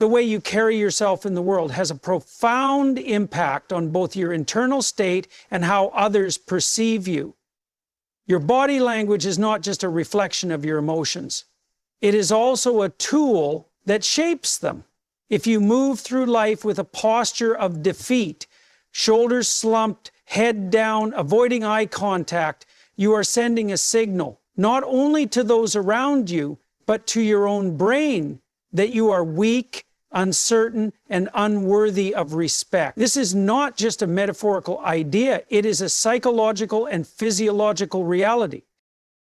The way you carry yourself in the world has a profound impact on both your internal state and how others perceive you. Your body language is not just a reflection of your emotions. It is also a tool that shapes them. If you move through life with a posture of defeat, shoulders slumped, head down, avoiding eye contact, you are sending a signal, not only to those around you, but to your own brain, that you are weak, uncertain, and unworthy of respect. This is not just a metaphorical idea, it is a psychological and physiological reality.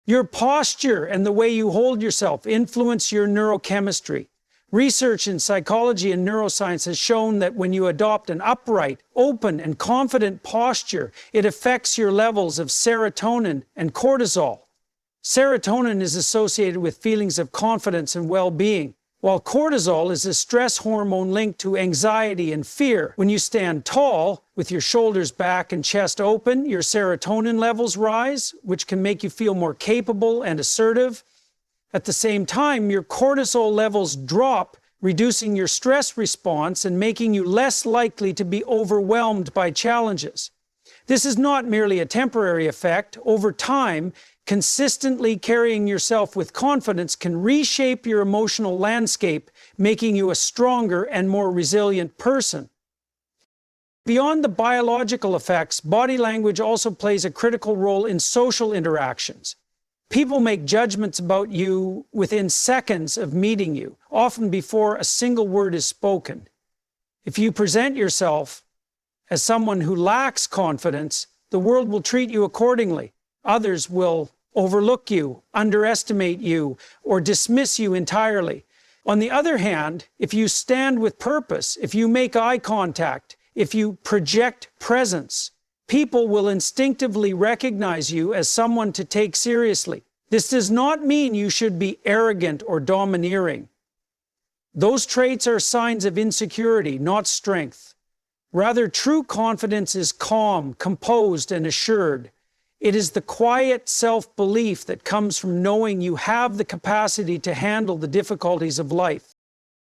Your posture and the way you hold yourself influence your neurochemistry. Research in psychology and neuroscience has shown that when you adopt an upright, open, and confident posture, it affects your levels of serotonin and cortisol. Serotonin is associated with feelings of confidence and well-being, while cortisol is a stress hormone linked to anxiety and fear. When you stand tall, with your shoulders back and chest open, your serotonin levels rise, which can make you feel more capable and assertive. At the same time, your cortisol levels drop, reducing your stress response and making you less likely to be overwhelmed by challenges. This is not merely a temporary effect. Over time, consistently carrying yourself with confidence can reshape your emotional landscape, making you a stronger and more resilient person. Beyond the biological effects, body language also plays a critical role in social interactions. People make judgments about you within seconds of meeting you, often before a single word is spoken. If you present yourself as someone who lacks confidence, the world will treat you accordingly. Others will overlook you, underestimate you, or dismiss you entirely. On the other hand, if you stand with purpose, if you make eye contact, if you project presence, people will instinctively recognize you as someone to take seriously. This does not mean you should be arrogant or domineering. Those traits are signs of insecurity, not strength. Rather, true confidence is calm, composed, and assured. It is the quiet self-belief that comes from knowing you have the capacity to handle the difficulties of life.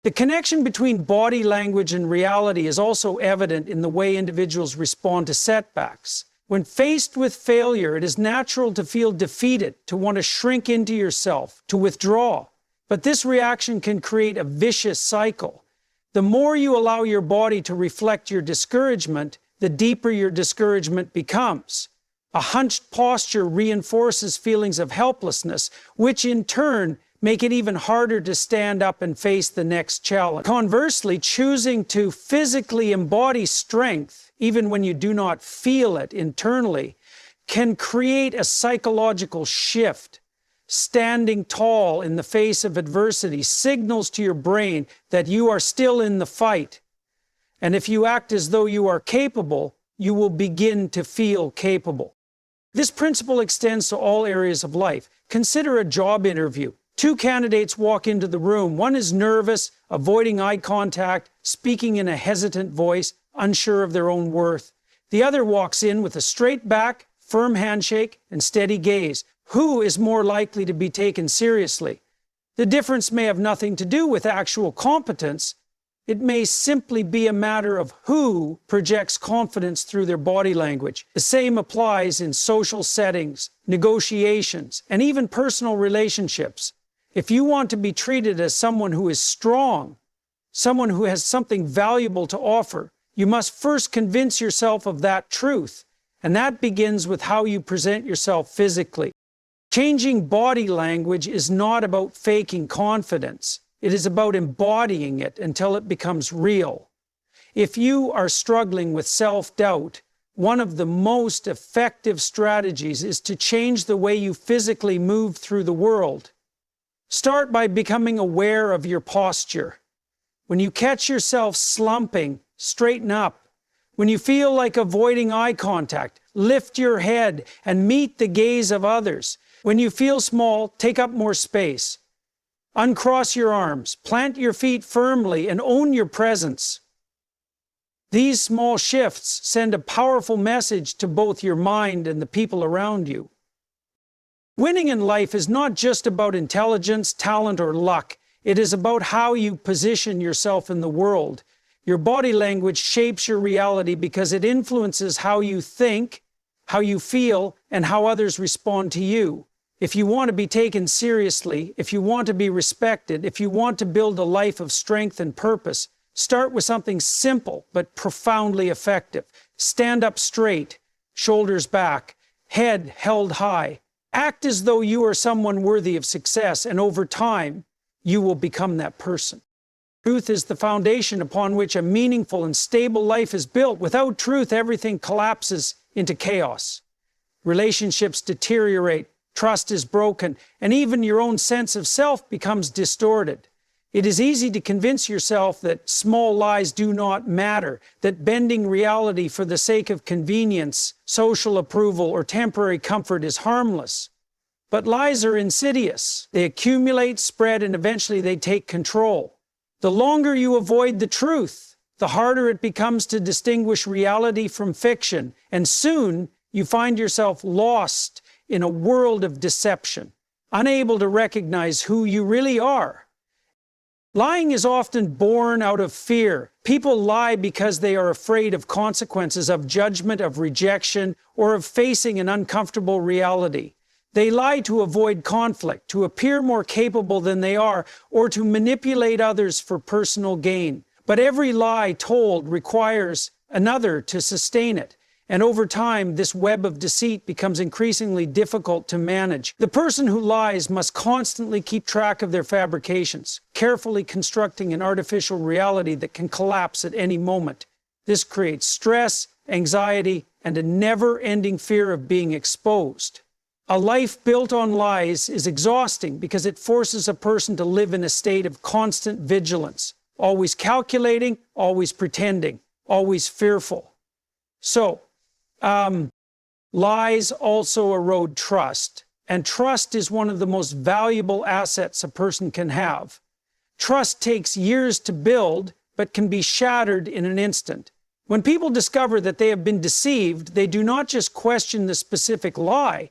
The connection between body language and reality is also evident in the way individuals respond to setbacks. When faced with failure, it is natural to feel defeated, to want to shrink into yourself, to withdraw. But this reaction can create a vicious cycle. The more you allow your body to reflect your discouragement, the deeper your discouragement becomes. A hunched posture reinforces feelings of helplessness, which in turn make it even harder to stand up and face the next challenge. Conversely, choosing to physically embody strength, even when you do not feel it internally, can create a psychological shift. Standing tall in the face of adversity signals to your brain that you are still in the fight. And if you act as though you are capable, you will begin to feel capable. This principle extends to all areas of life. Consider a job interview. Two candidates walk into the room. One is nervous, avoiding eye contact, speaking in a hesitant voice, unsure of their own worth. The other walks in with a straight back, firm handshake, and steady gaze. Who is more likely to be taken seriously? The difference may have nothing to do with actual competence. It may simply be a matter of who projects confidence through their body language. The same applies in social settings, negotiations, and even personal relationships. If you want to be treated as someone who is strong, someone who has something valuable to offer, you must first convince yourself of that truth, and that begins with how you present yourself physically. Changing body language is not about faking confidence. It is about embodying it until it becomes real. If you are struggling with self-doubt, one of the most effective strategies is to change the way you physically move through the world. Start by becoming aware of your posture. When you catch yourself slumping, straighten up. When you feel like avoiding eye contact, lift your head and meet the gaze of others. When you feel small, take up more space. Uncross your arms, plant your feet firmly, and own your presence. These small shifts send a powerful message to both your mind and the people around you. Winning in life is not just about intelligence, talent, or luck. It is about how you position yourself in the world. Your body language shapes your reality because it influences how you think, how you feel, and how others respond to you. If you want to be taken seriously, if you want to be respected, if you want to build a life of strength and purpose, start with something simple but profoundly effective. Stand up straight, shoulders back, head held high. Act as though you are someone worthy of success, and over time, you will become that person. Truth is the foundation upon which a meaningful and stable life is built. Without truth, everything collapses into chaos. Relationships deteriorate, trust is broken, and even your own sense of self becomes distorted. It is easy to convince yourself that small lies do not matter, that bending reality for the sake of convenience, social approval, or temporary comfort is harmless. But lies are insidious. They accumulate, spread, and eventually they take control. The longer you avoid the truth, the harder it becomes to distinguish reality from fiction, and soon you find yourself lost in a world of deception, unable to recognize who you really are. Lying is often born out of fear. People lie because they are afraid of consequences, of judgment, of rejection, or of facing an uncomfortable reality. They lie to avoid conflict, to appear more capable than they are, or to manipulate others for personal gain. But every lie told requires another to sustain it. And over time, this web of deceit becomes increasingly difficult to manage. The person who lies must constantly keep track of their fabrications, carefully constructing an artificial reality that can collapse at any moment. This creates stress, anxiety, and a never-ending fear of being exposed. A life built on lies is exhausting because it forces a person to live in a state of constant vigilance, always calculating, always pretending, always fearful. So, lies also erode trust, and trust is one of the most valuable assets a person can have. Trust takes years to build, but can be shattered in an instant. When people discover that they have been deceived, they do not just question the specific lie.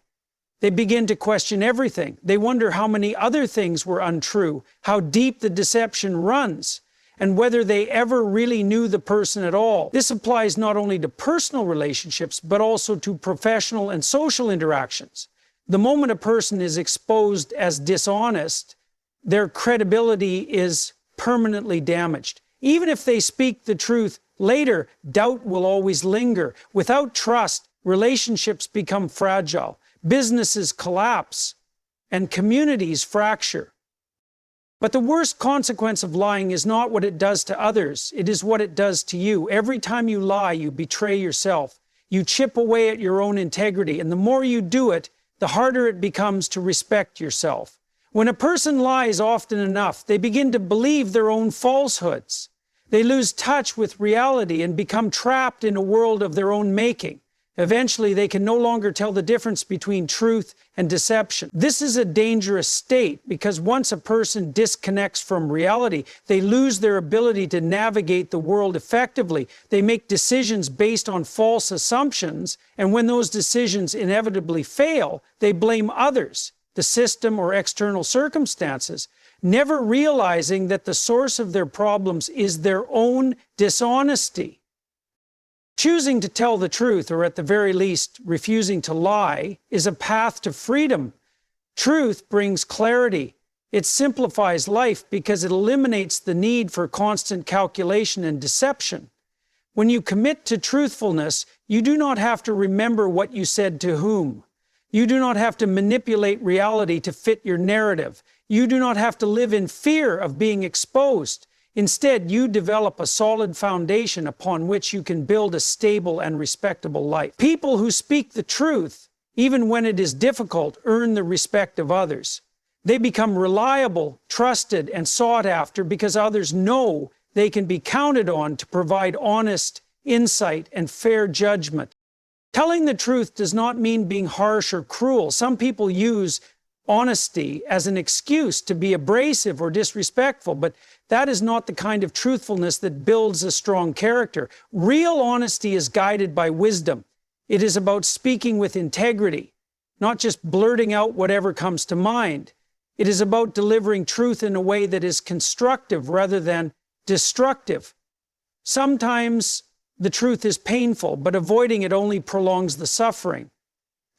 They begin to question everything. They wonder how many other things were untrue, how deep the deception runs, and whether they ever really knew the person at all. This applies not only to personal relationships, but also to professional and social interactions. The moment a person is exposed as dishonest, their credibility is permanently damaged. Even if they speak the truth later, doubt will always linger. Without trust, relationships become fragile. Businesses collapse, and communities fracture. But the worst consequence of lying is not what it does to others, it is what it does to you. Every time you lie, you betray yourself. You chip away at your own integrity, and the more you do it, the harder it becomes to respect yourself. When a person lies often enough, they begin to believe their own falsehoods. They lose touch with reality and become trapped in a world of their own making. Eventually, they can no longer tell the difference between truth and deception. This is a dangerous state because once a person disconnects from reality, they lose their ability to navigate the world effectively. They make decisions based on false assumptions, and when those decisions inevitably fail, they blame others, the system, or external circumstances, never realizing that the source of their problems is their own dishonesty. Choosing to tell the truth, or at the very least, refusing to lie, is a path to freedom. Truth brings clarity. It simplifies life because it eliminates the need for constant calculation and deception. When you commit to truthfulness, you do not have to remember what you said to whom. You do not have to manipulate reality to fit your narrative. You do not have to live in fear of being exposed. Instead, you develop a solid foundation upon which you can build a stable and respectable life. People who speak the truth, even when it is difficult, earn the respect of others. They become reliable, trusted, and sought after because others know they can be counted on to provide honest insight and fair judgment. Telling the truth does not mean being harsh or cruel. Some people use honesty as an excuse to be abrasive or disrespectful, but that is not the kind of truthfulness that builds a strong character. Real honesty is guided by wisdom. It is about speaking with integrity, not just blurting out whatever comes to mind. It is about delivering truth in a way that is constructive rather than destructive. Sometimes the truth is painful, but avoiding it only prolongs the suffering.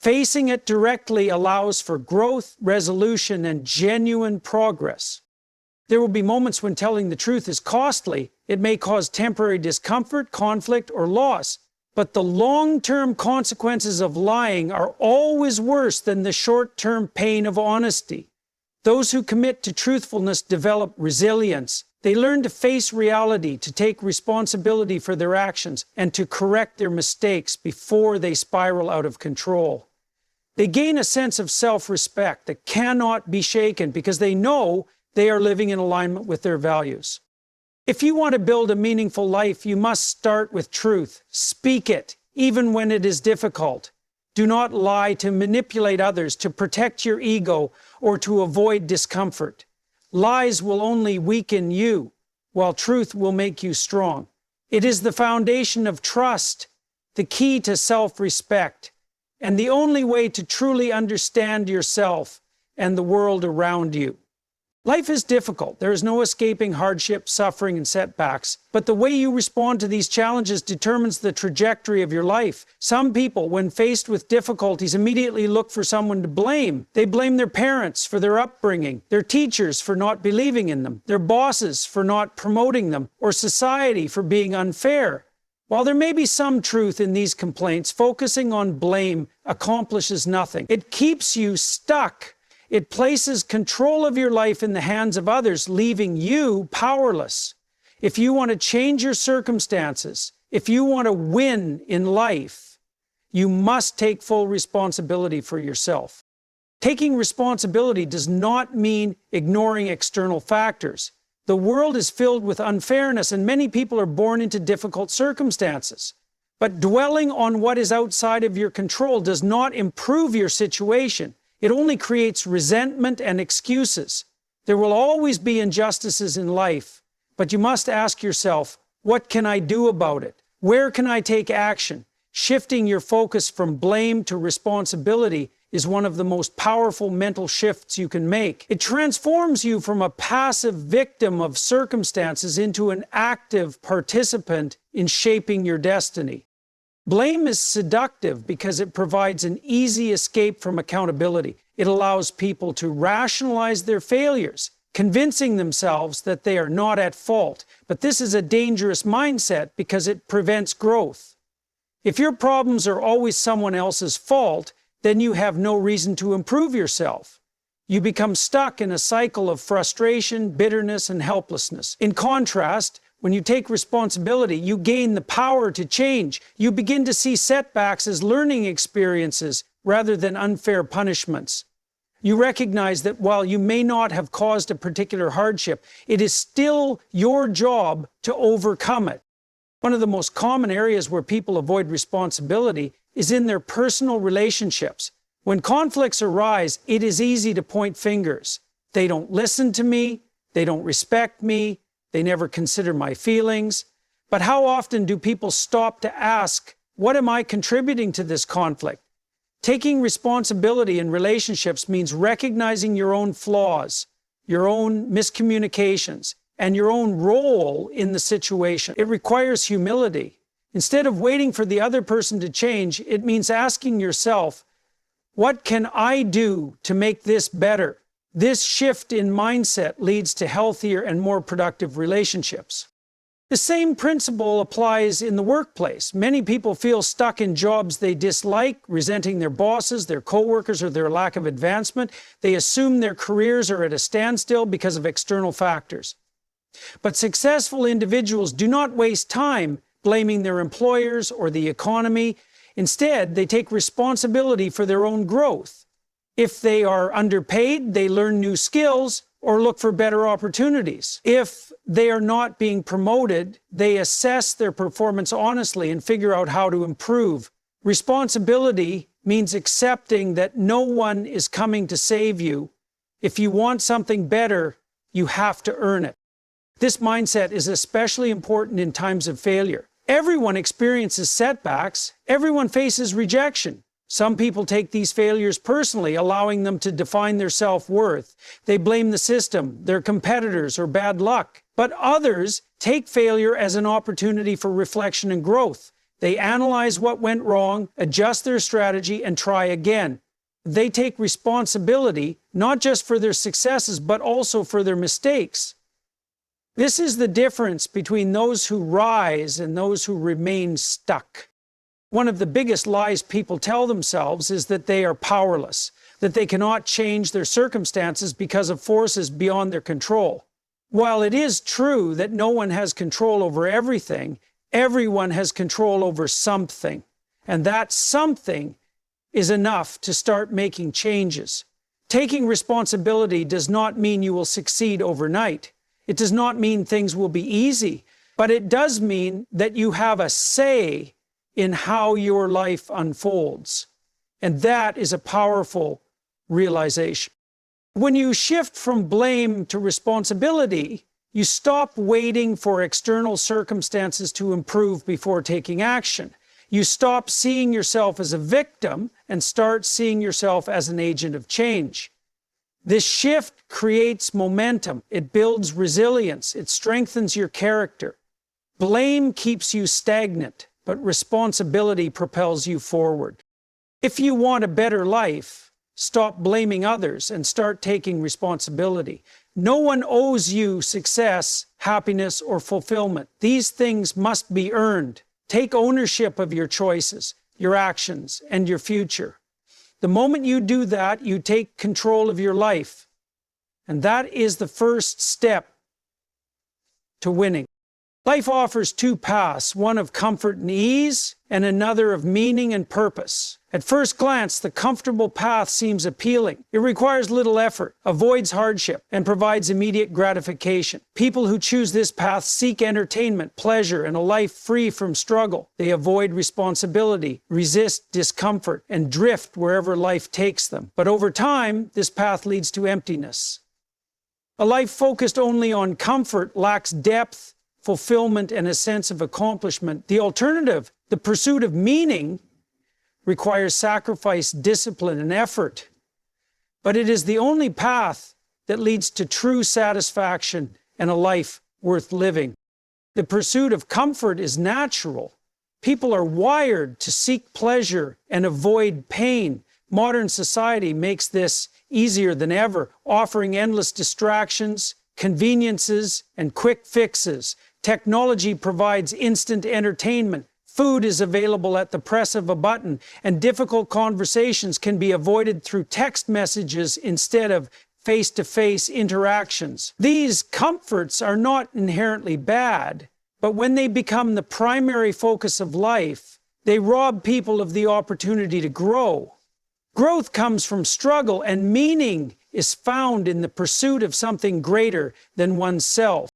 Facing it directly allows for growth, resolution, and genuine progress. There will be moments when telling the truth is costly. It may cause temporary discomfort, conflict, or loss. But the long-term consequences of lying are always worse than the short-term pain of honesty. Those who commit to truthfulness develop resilience. They learn to face reality, to take responsibility for their actions, and to correct their mistakes before they spiral out of control. They gain a sense of self-respect that cannot be shaken because they know they are living in alignment with their values. If you want to build a meaningful life, you must start with truth. Speak it, even when it is difficult. Do not lie to manipulate others, to protect your ego, or to avoid discomfort. Lies will only weaken you, while truth will make you strong. It is the foundation of trust, the key to self-respect, and the only way to truly understand yourself and the world around you. Life is difficult. There is no escaping hardship, suffering, and setbacks. But the way you respond to these challenges determines the trajectory of your life. Some people, when faced with difficulties, immediately look for someone to blame. They blame their parents for their upbringing, their teachers for not believing in them, their bosses for not promoting them, or society for being unfair. While there may be some truth in these complaints, focusing on blame accomplishes nothing. It keeps you stuck. It places control of your life in the hands of others, leaving you powerless. If you want to change your circumstances, if you want to win in life, you must take full responsibility for yourself. Taking responsibility does not mean ignoring external factors. The world is filled with unfairness, and many people are born into difficult circumstances. But dwelling on what is outside of your control does not improve your situation. It only creates resentment and excuses. There will always be injustices in life, but you must ask yourself, what can I do about it? Where can I take action? Shifting your focus from blame to responsibility is one of the most powerful mental shifts you can make. It transforms you from a passive victim of circumstances into an active participant in shaping your destiny. Blame is seductive because it provides an easy escape from accountability. It allows people to rationalize their failures, convincing themselves that they are not at fault. But this is a dangerous mindset because it prevents growth. If your problems are always someone else's fault, then you have no reason to improve yourself. You become stuck in a cycle of frustration, bitterness, and helplessness. In contrast, when you take responsibility, you gain the power to change. You begin to see setbacks as learning experiences rather than unfair punishments. You recognize that while you may not have caused a particular hardship, it is still your job to overcome it. One of the most common areas where people avoid responsibility is in their personal relationships. When conflicts arise, it is easy to point fingers. They don't listen to me. They don't respect me. They never consider my feelings. But how often do people stop to ask, what am I contributing to this conflict? Taking responsibility in relationships means recognizing your own flaws, your own miscommunications, and your own role in the situation. It requires humility. Instead of waiting for the other person to change, it means asking yourself, what can I do to make this better? This shift in mindset leads to healthier and more productive relationships. The same principle applies in the workplace. Many people feel stuck in jobs they dislike, resenting their bosses, their coworkers, or their lack of advancement. They assume their careers are at a standstill because of external factors. But successful individuals do not waste time blaming their employers or the economy. Instead, they take responsibility for their own growth. If they are underpaid, they learn new skills or look for better opportunities. If they are not being promoted, they assess their performance honestly and figure out how to improve. Responsibility means accepting that no one is coming to save you. If you want something better, you have to earn it. This mindset is especially important in times of failure. Everyone experiences setbacks. Everyone faces rejection. Some people take these failures personally, allowing them to define their self-worth. They blame the system, their competitors, or bad luck. But others take failure as an opportunity for reflection and growth. They analyze what went wrong, adjust their strategy, and try again. They take responsibility not just for their successes, but also for their mistakes. This is the difference between those who rise and those who remain stuck. One of the biggest lies people tell themselves is that they are powerless, that they cannot change their circumstances because of forces beyond their control. While it is true that no one has control over everything, everyone has control over something. And that something is enough to start making changes. Taking responsibility does not mean you will succeed overnight. It does not mean things will be easy, but it does mean that you have a say in how your life unfolds. And that is a powerful realization. When you shift from blame to responsibility, you stop waiting for external circumstances to improve before taking action. You stop seeing yourself as a victim and start seeing yourself as an agent of change. This shift creates momentum. It builds resilience. It strengthens your character. Blame keeps you stagnant, but responsibility propels you forward. If you want a better life, stop blaming others and start taking responsibility. No one owes you success, happiness, or fulfillment. These things must be earned. Take ownership of your choices, your actions, and your future. The moment you do that, you take control of your life. And that is the first step to winning. Life offers two paths, one of comfort and ease, and another of meaning and purpose. At first glance, the comfortable path seems appealing. It requires little effort, avoids hardship, and provides immediate gratification. People who choose this path seek entertainment, pleasure, and a life free from struggle. They avoid responsibility, resist discomfort, and drift wherever life takes them. But over time, this path leads to emptiness. A life focused only on comfort lacks depth, fulfillment, and a sense of accomplishment. The alternative, the pursuit of meaning, requires sacrifice, discipline, and effort. But it is the only path that leads to true satisfaction and a life worth living. The pursuit of comfort is natural. People are wired to seek pleasure and avoid pain. Modern society makes this easier than ever, offering endless distractions, conveniences, and quick fixes. Technology provides instant entertainment. Food is available at the press of a button, and difficult conversations can be avoided through text messages instead of face-to-face interactions. These comforts are not inherently bad, but when they become the primary focus of life, they rob people of the opportunity to grow. Growth comes from struggle, and meaning is found in the pursuit of something greater than oneself.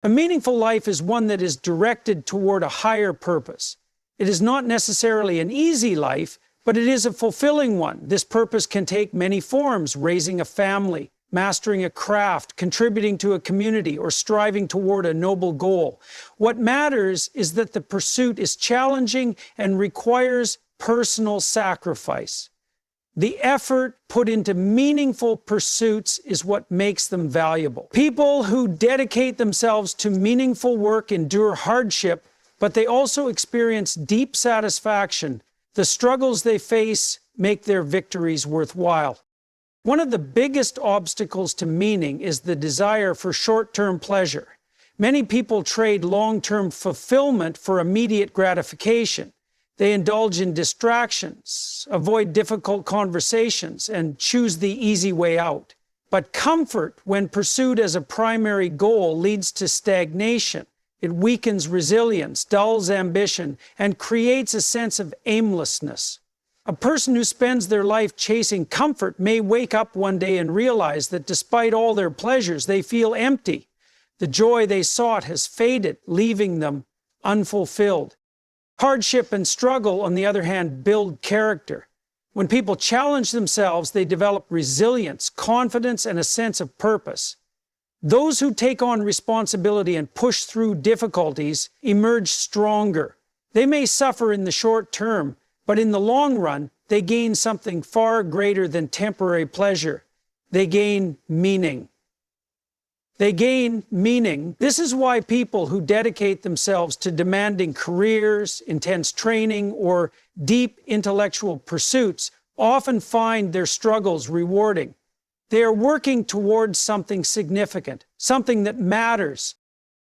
A meaningful life is one that is directed toward a higher purpose. It is not necessarily an easy life, but it is a fulfilling one. This purpose can take many forms: raising a family, mastering a craft, contributing to a community, or striving toward a noble goal. What matters is that the pursuit is challenging and requires personal sacrifice. The effort put into meaningful pursuits is what makes them valuable. People who dedicate themselves to meaningful work endure hardship, but they also experience deep satisfaction. The struggles they face make their victories worthwhile. One of the biggest obstacles to meaning is the desire for short-term pleasure. Many people trade long-term fulfillment for immediate gratification. They indulge in distractions, avoid difficult conversations, and choose the easy way out. But comfort, when pursued as a primary goal, leads to stagnation. It weakens resilience, dulls ambition, and creates a sense of aimlessness. A person who spends their life chasing comfort may wake up one day and realize that despite all their pleasures, they feel empty. The joy they sought has faded, leaving them unfulfilled. Hardship and struggle, on the other hand, build character. When people challenge themselves, they develop resilience, confidence, and a sense of purpose. Those who take on responsibility and push through difficulties emerge stronger. They may suffer in the short term, But in the long run, they gain something far greater than temporary pleasure. They gain meaning. They gain meaning. This is why people who dedicate themselves to demanding careers, intense training, or deep intellectual pursuits often find their struggles rewarding. They are working towards something significant, something that matters.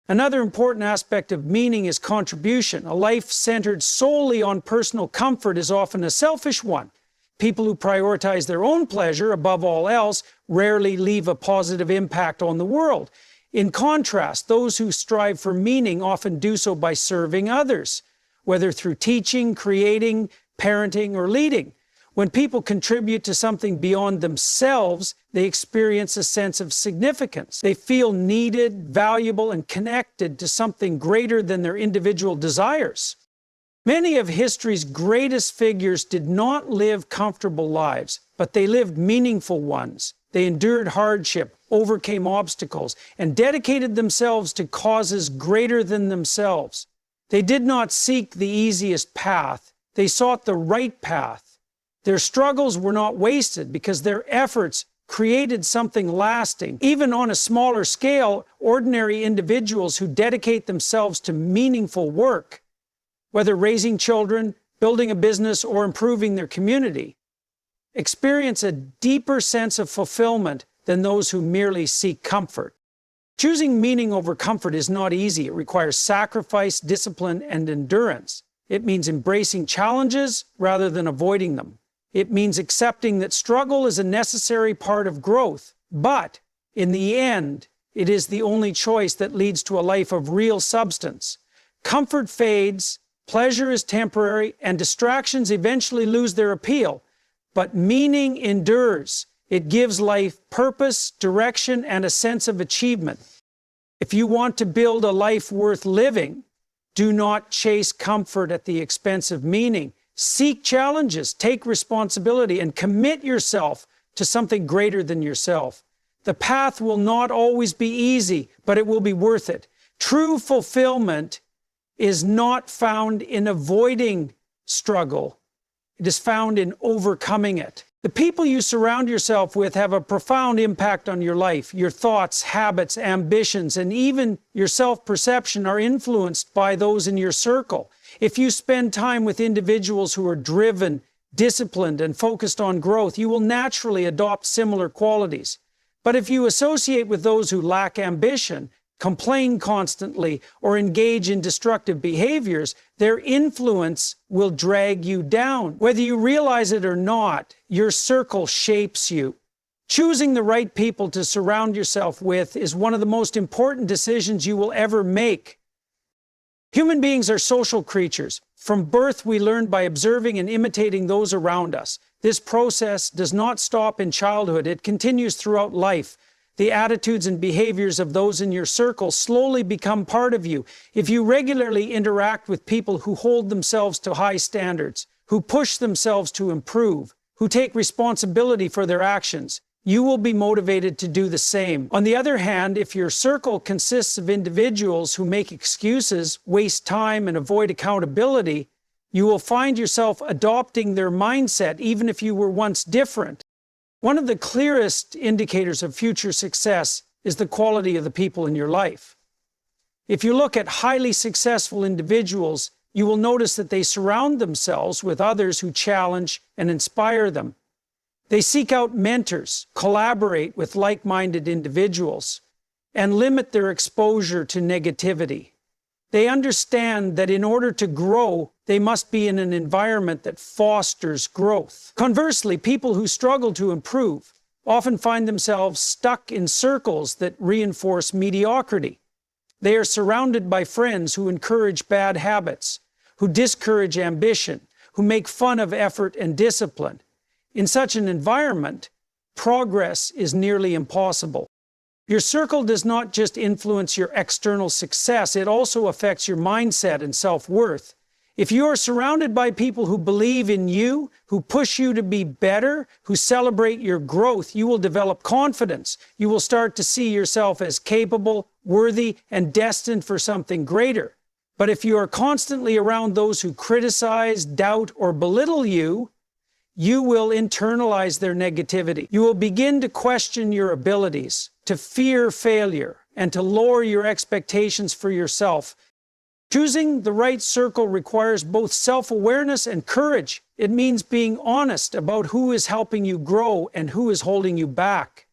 Another important aspect of meaning is contribution. A life centered solely on personal comfort is often a selfish one. People who prioritize their own pleasure above all else rarely leave a positive impact on the world. In contrast, those who strive for meaning often do so by serving others, whether through teaching, creating, parenting, or leading. When people contribute to something beyond themselves, they experience a sense of significance. They feel needed, valuable, and connected to something greater than their individual desires. Many of history's greatest figures did not live comfortable lives, but they lived meaningful ones. They endured hardship, overcame obstacles, and dedicated themselves to causes greater than themselves. They did not seek the easiest path. They sought the right path. Their struggles were not wasted because their efforts created something lasting. Even on a smaller scale, ordinary individuals who dedicate themselves to meaningful work, whether raising children, building a business, or improving their community, experience a deeper sense of fulfillment than those who merely seek comfort. Choosing meaning over comfort is not easy. It requires sacrifice, discipline, and endurance. It means embracing challenges rather than avoiding them. It means accepting that struggle is a necessary part of growth. But in the end, it is the only choice that leads to a life of real substance. Comfort fades, pleasure is temporary, and distractions eventually lose their appeal. But meaning endures. It gives life purpose, direction, and a sense of achievement. If you want to build a life worth living, do not chase comfort at the expense of meaning. Seek challenges, take responsibility, and commit yourself to something greater than yourself. The path will not always be easy, but it will be worth it. True fulfillment is not found in avoiding struggle. It is found in overcoming it. The people you surround yourself with have a profound impact on your life. Your thoughts, habits, ambitions, and even your self-perception are influenced by those in your circle. If you spend time with individuals who are driven, disciplined, and focused on growth, you will naturally adopt similar qualities. But if you associate with those who lack ambition, complain constantly, or engage in destructive behaviors, their influence will drag you down. Whether you realize it or not, your circle shapes you. Choosing the right people to surround yourself with is one of the most important decisions you will ever make. Human beings are social creatures. From birth, we learn by observing and imitating those around us. This process does not stop in childhood. It continues throughout life. The attitudes and behaviors of those in your circle slowly become part of you. If you regularly interact with people who hold themselves to high standards, who push themselves to improve, who take responsibility for their actions, you will be motivated to do the same. On the other hand, if your circle consists of individuals who make excuses, waste time, and avoid accountability, you will find yourself adopting their mindset even if you were once different. One of the clearest indicators of future success is the quality of the people in your life. If you look at highly successful individuals, you will notice that they surround themselves with others who challenge and inspire them. They seek out mentors, collaborate with like-minded individuals, and limit their exposure to negativity. They understand that in order to grow, they must be in an environment that fosters growth. Conversely, people who struggle to improve often find themselves stuck in circles that reinforce mediocrity. They are surrounded by friends who encourage bad habits, who discourage ambition, who make fun of effort and discipline. In such an environment, progress is nearly impossible. Your circle does not just influence your external success, it also affects your mindset and self-worth. If you are surrounded by people who believe in you, who push you to be better, who celebrate your growth, you will develop confidence. You will start to see yourself as capable, worthy, and destined for something greater. But if you are constantly around those who criticize, doubt, or belittle you, you will internalize their negativity. You will begin to question your abilities, to fear failure, and to lower your expectations for yourself. Choosing the right circle requires both self-awareness and courage. It means being honest about who is helping you grow and who is holding you back.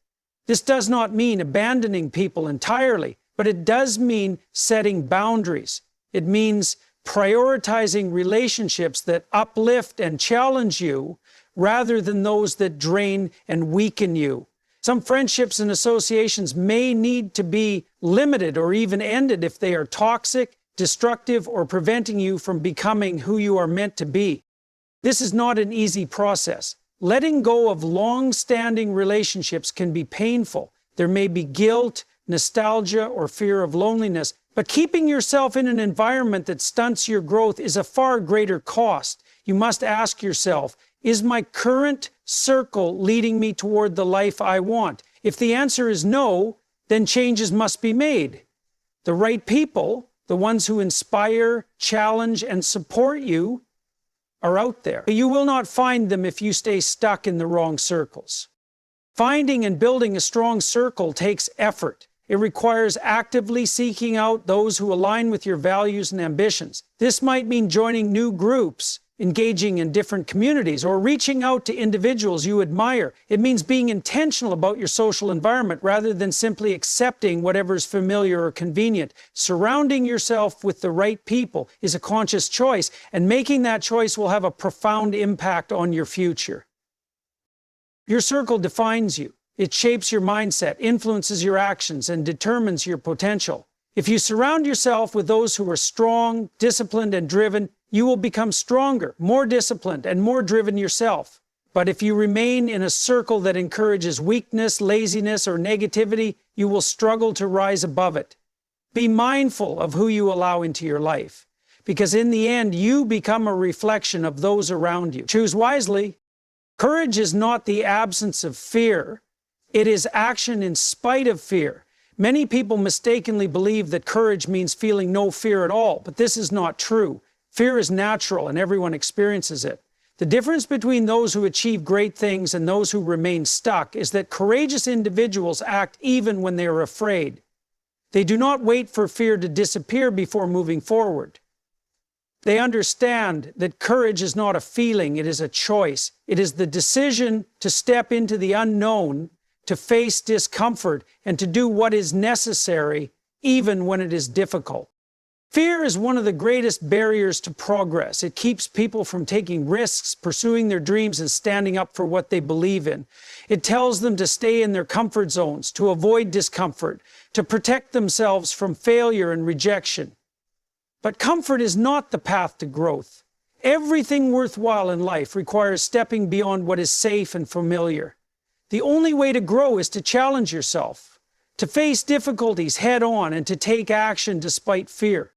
This does not mean abandoning people entirely, but it does mean setting boundaries. It means prioritizing relationships that uplift and challenge you rather than those that drain and weaken you. Some friendships and associations may need to be limited or even ended if they are toxic, destructive, or preventing you from becoming who you are meant to be. This is not an easy process. Letting go of long-standing relationships can be painful. There may be guilt, nostalgia, or fear of loneliness, but keeping yourself in an environment that stunts your growth is a far greater cost. You must ask yourself, is my current circle leading me toward the life I want? If the answer is no, then changes must be made. The right people, the ones who inspire, challenge, and support you, are out there. You will not find them if you stay stuck in the wrong circles. Finding and building a strong circle takes effort. It requires actively seeking out those who align with your values and ambitions. This might mean joining new groups, engaging in different communities, or reaching out to individuals you admire. It means being intentional about your social environment rather than simply accepting whatever is familiar or convenient. Surrounding yourself with the right people is a conscious choice, and making that choice will have a profound impact on your future. Your circle defines you. It shapes your mindset, influences your actions, and determines your potential. If you surround yourself with those who are strong, disciplined, and driven, you will become stronger, more disciplined, and more driven yourself. But if you remain in a circle that encourages weakness, laziness, or negativity, you will struggle to rise above it. Be mindful of who you allow into your life, because in the end, you become a reflection of those around you. Choose wisely. Courage is not the absence of fear. It is action in spite of fear. Many people mistakenly believe that courage means feeling no fear at all, but this is not true. Fear is natural and everyone experiences it. The difference between those who achieve great things and those who remain stuck is that courageous individuals act even when they are afraid. They do not wait for fear to disappear before moving forward. They understand that courage is not a feeling, it is a choice. It is the decision to step into the unknown, to face discomfort, and to do what is necessary, even when it is difficult. Fear is one of the greatest barriers to progress. It keeps people from taking risks, pursuing their dreams, and standing up for what they believe in. It tells them to stay in their comfort zones, to avoid discomfort, to protect themselves from failure and rejection. But comfort is not the path to growth. Everything worthwhile in life requires stepping beyond what is safe and familiar. The only way to grow is to challenge yourself, to face difficulties head-on, and to take action despite fear.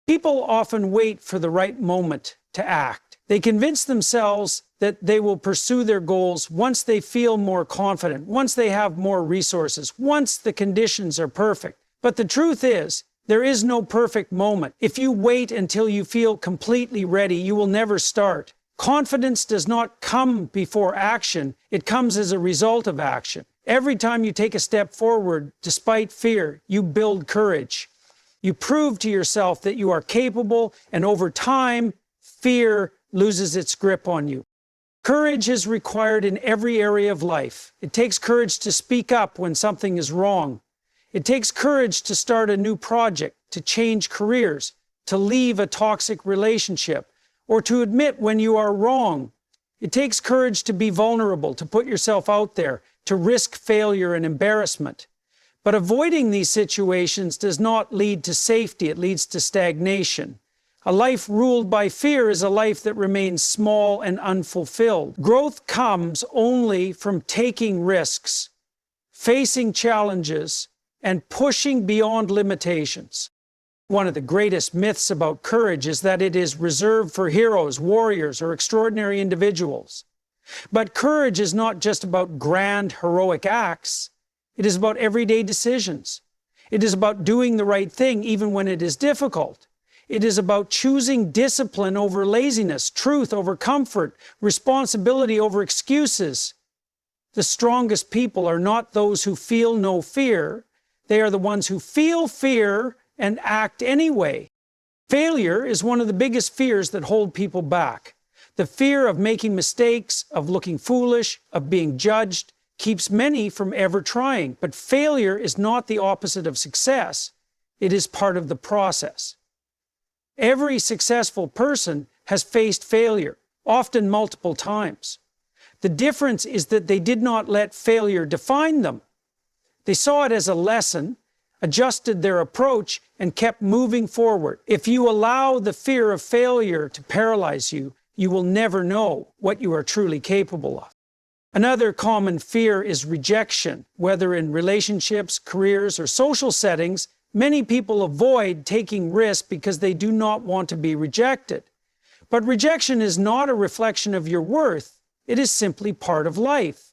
People often wait for the right moment to act. They convince themselves that they will pursue their goals once they feel more confident, once they have more resources, once the conditions are perfect. But the truth is, there is no perfect moment. If you wait until you feel completely ready, you will never start. Confidence does not come before action. It comes as a result of action. Every time you take a step forward, despite fear, you build courage. You prove to yourself that you are capable, and over time, fear loses its grip on you. Courage is required in every area of life. It takes courage to speak up when something is wrong. It takes courage to start a new project, to change careers, to leave a toxic relationship, or to admit when you are wrong. It takes courage to be vulnerable, to put yourself out there, to risk failure and embarrassment. But avoiding these situations does not lead to safety, it leads to stagnation. A life ruled by fear is a life that remains small and unfulfilled. Growth comes only from taking risks, facing challenges, and pushing beyond limitations. One of the greatest myths about courage is that it is reserved for heroes, warriors, or extraordinary individuals. But courage is not just about grand, heroic acts. It is about everyday decisions. It is about doing the right thing even when it is difficult. It is about choosing discipline over laziness, truth over comfort, responsibility over excuses. The strongest people are not those who feel no fear. They are the ones who feel fear and act anyway. Failure is one of the biggest fears that hold people back. The fear of making mistakes, of looking foolish, of being judged, keeps many from ever trying. But failure is not the opposite of success. It is part of the process. Every successful person has faced failure, often multiple times. The difference is that they did not let failure define them. They saw it as a lesson, adjusted their approach, and kept moving forward. If you allow the fear of failure to paralyze you, you will never know what you are truly capable of. Another common fear is rejection. Whether in relationships, careers, or social settings, many people avoid taking risks because they do not want to be rejected. But rejection is not a reflection of your worth. It is simply part of life.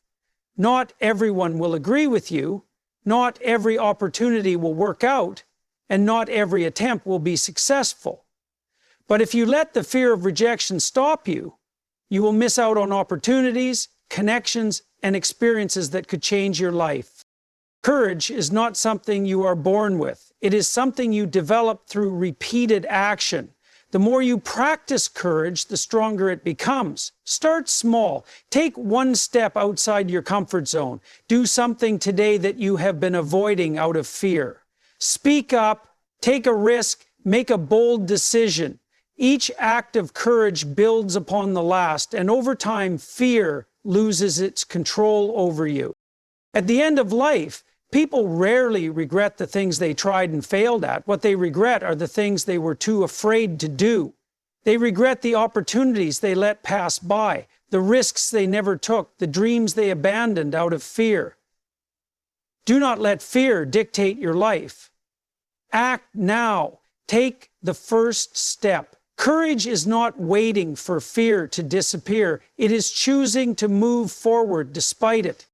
Not everyone will agree with you. Not every opportunity will work out, and not every attempt will be successful. But if you let the fear of rejection stop you, you will miss out on opportunities, connections, and experiences that could change your life. Courage is not something you are born with. It is something you develop through repeated action. The more you practice courage, the stronger it becomes. Start small. Take one step outside your comfort zone. Do something today that you have been avoiding out of fear. Speak up, take a risk, make a bold decision. Each act of courage builds upon the last, and over time, fear loses its control over you. At the end of life, people rarely regret the things they tried and failed at. What they regret are the things they were too afraid to do. They regret the opportunities they let pass by, the risks they never took, the dreams they abandoned out of fear. Do not let fear dictate your life. Act now. Take the first step. Courage is not waiting for fear to disappear. It is choosing to move forward despite it.